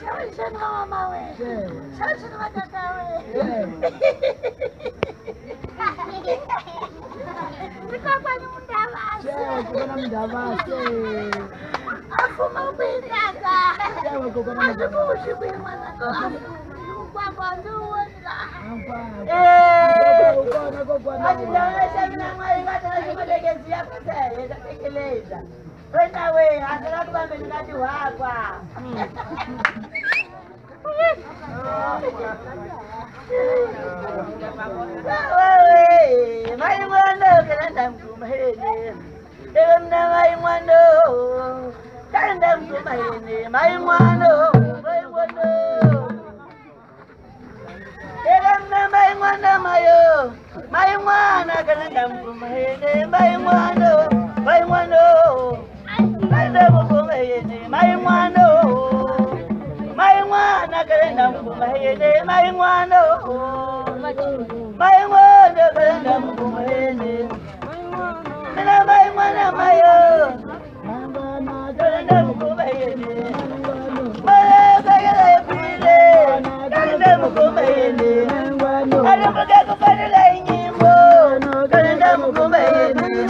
Shawisheni mama we. Shawisheni matata we. Nikapa ni mndavase. Kuna mndavase. Afuma ubindaka. Kuna mndavase. Asibushi mwanako. Kwa nduwenda. Ajijaonesha mina mwali ngata shimulegezia pesa. Itatekeleza. Wena we, hataka kubambe nikati wakwa. Wewe, mai mwando kenda mkumahene. Mna mai mwando. Kenda mkumahene, mai mwando, mai mwando. Mna mai mwando mayo. Mai mwana kenda mkumahene, mai mwando, mai mwando. Kenda mkumahene, mai mwando. Mai mwana kenda mkumahene, mai mwando. Mai mwana kenda mkumahene. Mina mai mwana mayo. Kenda mkumahene. Mwana kenda pile. Kenda mkumahene. Alimuka kufanila inyimbo. Kenda mkumahene.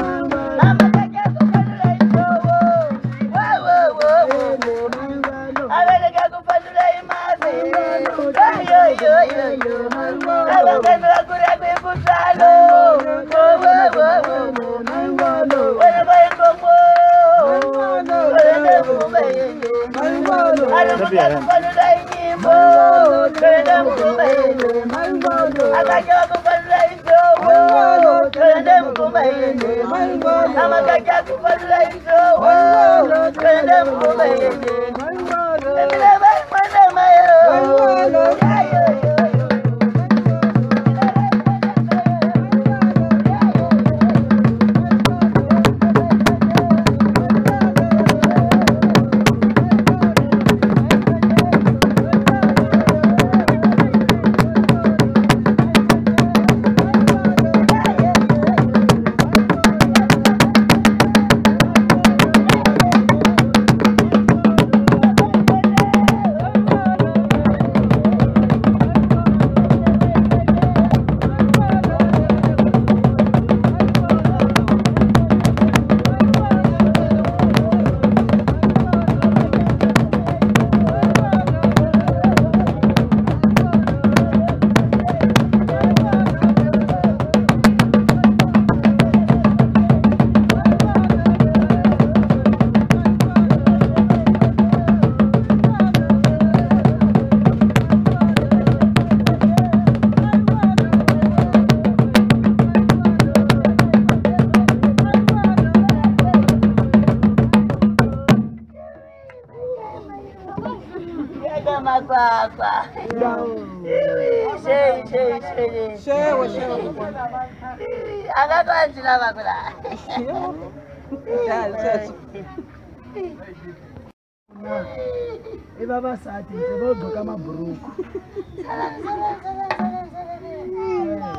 Baba sati sebo kama buruku.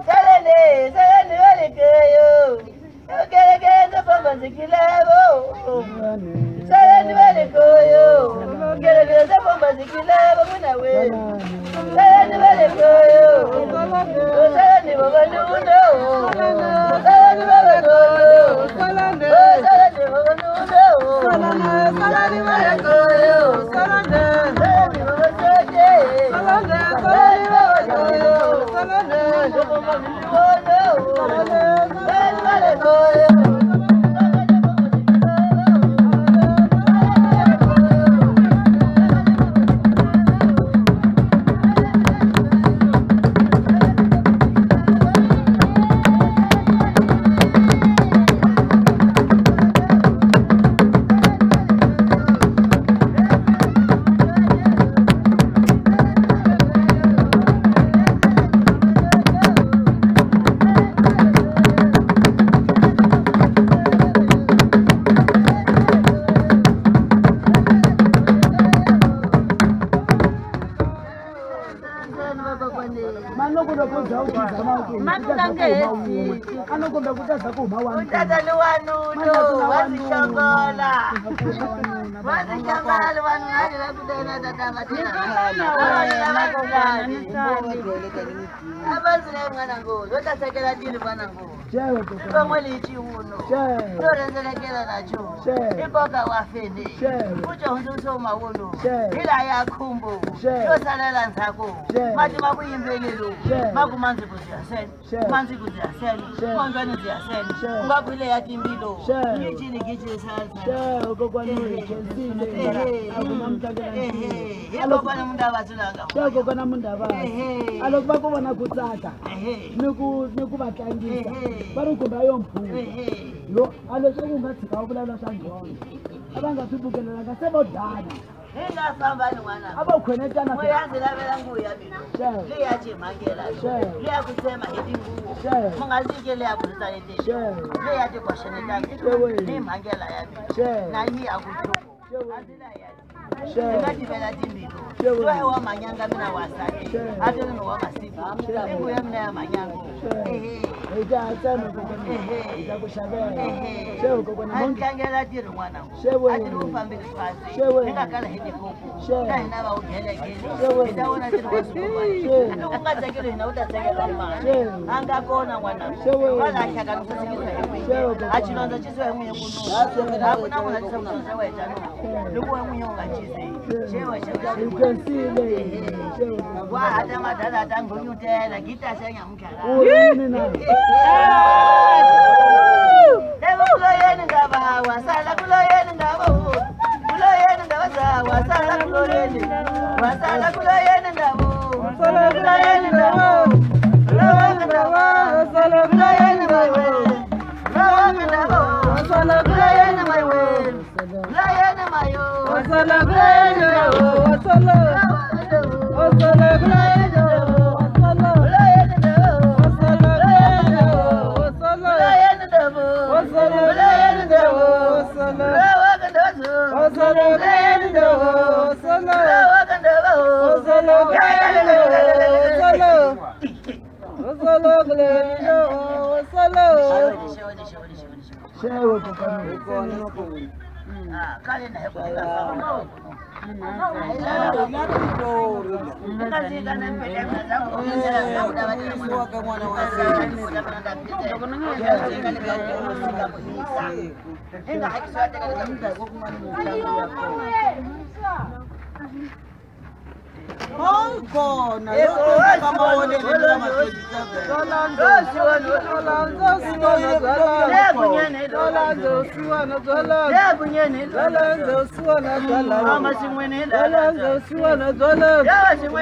Salane wale kayo. Kele bomba zikilabo. Salane wale kayo. Kele bomba zikilabo kuna we. Salane wale kayo. Salane baba nuno. Salane baba nuno. Salane baba nuno. Salane wale kayo.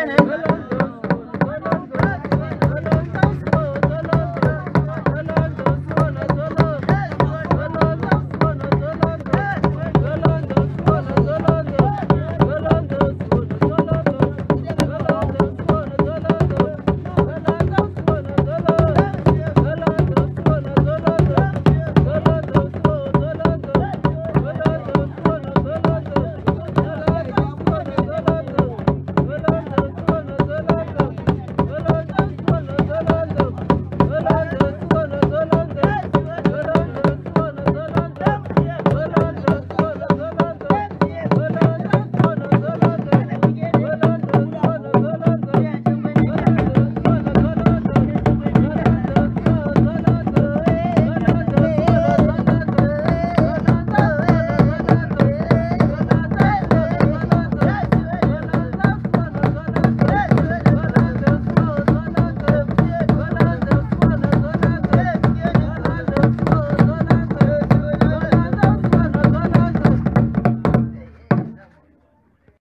Mama,